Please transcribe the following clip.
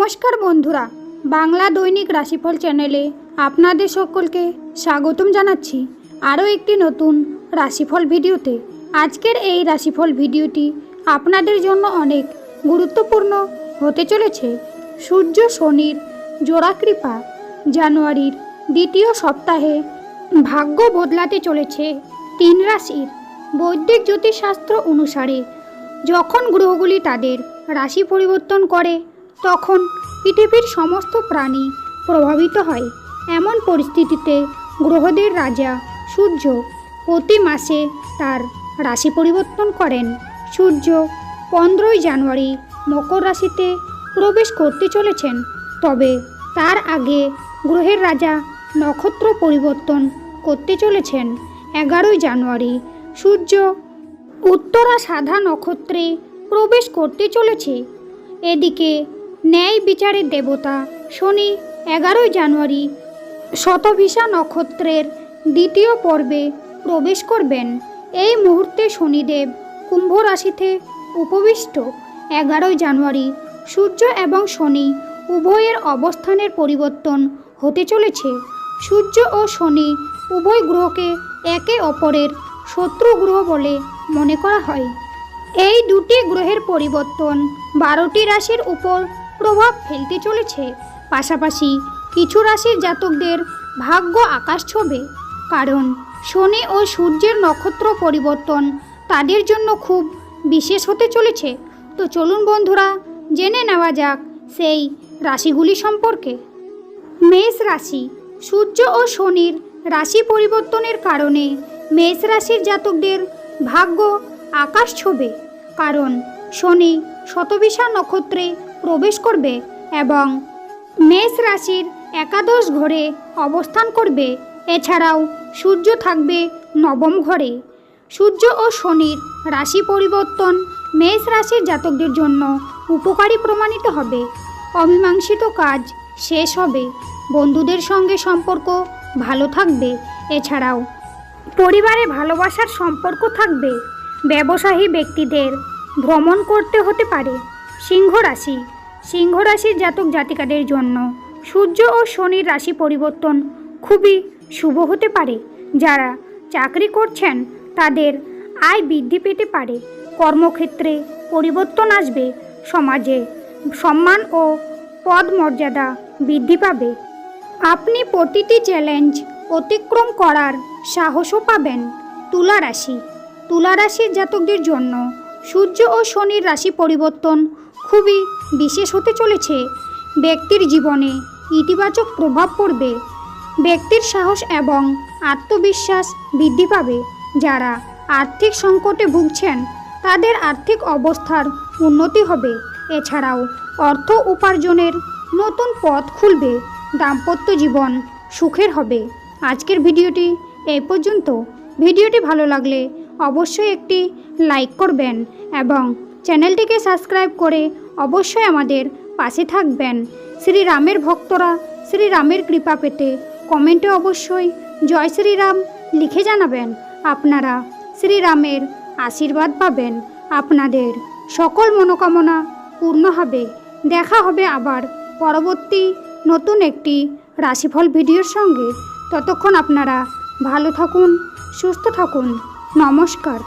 নমস্কার বন্ধুরা, বাংলা দৈনিক রাশিফল চ্যানেলে আপনাদের সকলকে স্বাগতম জানাচ্ছি আরও একটি নতুন রাশিফল ভিডিওতে। আজকের এই রাশিফল ভিডিওটি আপনাদের জন্য অনেক গুরুত্বপূর্ণ হতে চলেছে। সূর্য শনির জোড়া কৃপা জানুয়ারির দ্বিতীয় সপ্তাহে ভাগ্য বদলাতে চলেছে 3 রাশির। বৈদিক জ্যোতিষশাস্ত্র অনুসারে যখন গ্রহগুলি তাদের রাশি পরিবর্তন করে তখন পৃথিবীর সমস্ত প্রাণী প্রভাবিত হয়। এমন পরিস্থিতিতে গ্রহদের রাজা সূর্য প্রতি মাসে তার রাশি পরিবর্তন করেন। সূর্য 15 জানুয়ারি মকর রাশিতে প্রবেশ করতে চলেছেন, তবে তার আগে গ্রহের রাজা নক্ষত্র পরিবর্তন করতে চলেছেন। 11 জানুয়ারি সূর্য উত্তরা সাধা নক্ষত্রে প্রবেশ করতে চলেছে। এদিকে ন্যায় বিচারের দেবতা শনি 11 জানুয়ারি শতভিষা নক্ষত্রের দ্বিতীয় পর্বে প্রবেশ করবেন। এই মুহূর্তে শনিদেব কুম্ভ রাশিতে উপবিষ্ট। 11 জানুয়ারি সূর্য এবং শনি উভয়ের অবস্থানের পরিবর্তন হতে চলেছে। সূর্য ও শনি উভয় গ্রহকে একে অপরের শত্রু গ্রহ বলে মনে করা হয়। এই দুটি গ্রহের পরিবর্তন 12টি রাশির উপর প্রভাব ফেলতে চলেছে। পাশাপাশি কিছু রাশির জাতকদের ভাগ্য আকাশ ছোঁবে, কারণ শনি ও সূর্যের নক্ষত্র পরিবর্তন তাদের জন্য খুব বিশেষ হতে চলেছে। তো চলুন বন্ধুরা, জেনে নেওয়া যাক সেই রাশিগুলি সম্পর্কে। মেষ রাশি। সূর্য ও শনির রাশি পরিবর্তনের কারণে মেষ রাশির জাতকদের ভাগ্য আকাশ ছোঁবে, কারণ শনি শতভিষা নক্ষত্রে প্রবেশ করবে এবং মেষ রাশির একাদশ ঘরে অবস্থান করবে। এছাড়াও সূর্য থাকবে নবম ঘরে। সূর্য ও শনির রাশি পরিবর্তন মেষ রাশির জাতকদের জন্য উপকারী প্রমাণিত হবে। অমীমাংসিত কাজ শেষ হবে, বন্ধুদের সঙ্গে সম্পর্ক ভালো থাকবে। এছাড়াও পরিবারে ভালোবাসার সম্পর্ক থাকবে। ব্যবসায়ী ব্যক্তিদের ভ্রমণ করতে হতে পারে। সিংহ রাশি। সিংহ রাশির জাতক জাতিকাদের জন্য সূর্য ও শনির রাশি পরিবর্তন খুবই শুভ হতে পারে। যারা চাকরি করছেন তাদের আয় বৃদ্ধি পেতে পারে। কর্মক্ষেত্রে পরিবর্তন আসবে। সমাজে সম্মান ও পদ মর্যাদা বৃদ্ধি পাবে। আপনি প্রতিটি চ্যালেঞ্জ অতিক্রম করার সাহসও পাবেন। তুলা রাশি। তুলা রাশির জাতকদের জন্য সূর্য ও শনির রাশি পরিবর্তন খুবই বিশেষ হতে চলেছে। ব্যক্তির জীবনে ইতিবাচক প্রভাব পড়বে। ব্যক্তির সাহস এবং আত্মবিশ্বাস বৃদ্ধি পাবে। যারা আর্থিক সংকটে ভুগছেন তাদের আর্থিক অবস্থার উন্নতি হবে। এছাড়াও অর্থ উপার্জনের নতুন পথ খুলবে। দাম্পত্য জীবন সুখের হবে। আজকের ভিডিওটি এই পর্যন্ত। ভিডিওটি ভালো লাগলে অবশ্যই একটি লাইক করবেন এবং চ্যানেলটিকে সাবস্ক্রাইব করে অবশ্যই আমাদের পাশে থাকবেন। শ্রীরামের ভক্তরা শ্রীরামের কৃপা পেতে কমেন্টে অবশ্যই জয় শ্রীরাম লিখে জানাবেন। আপনারা শ্রীরামের আশীর্বাদ পাবেন। আপনাদের সকল মনোকামনা পূর্ণ হবে। দেখা হবে আবার পরবর্তী নতুন একটি রাশিফল ভিডিওর সঙ্গে। ততক্ষণ আপনারা ভালো থাকুন, সুস্থ থাকুন। নমস্কার।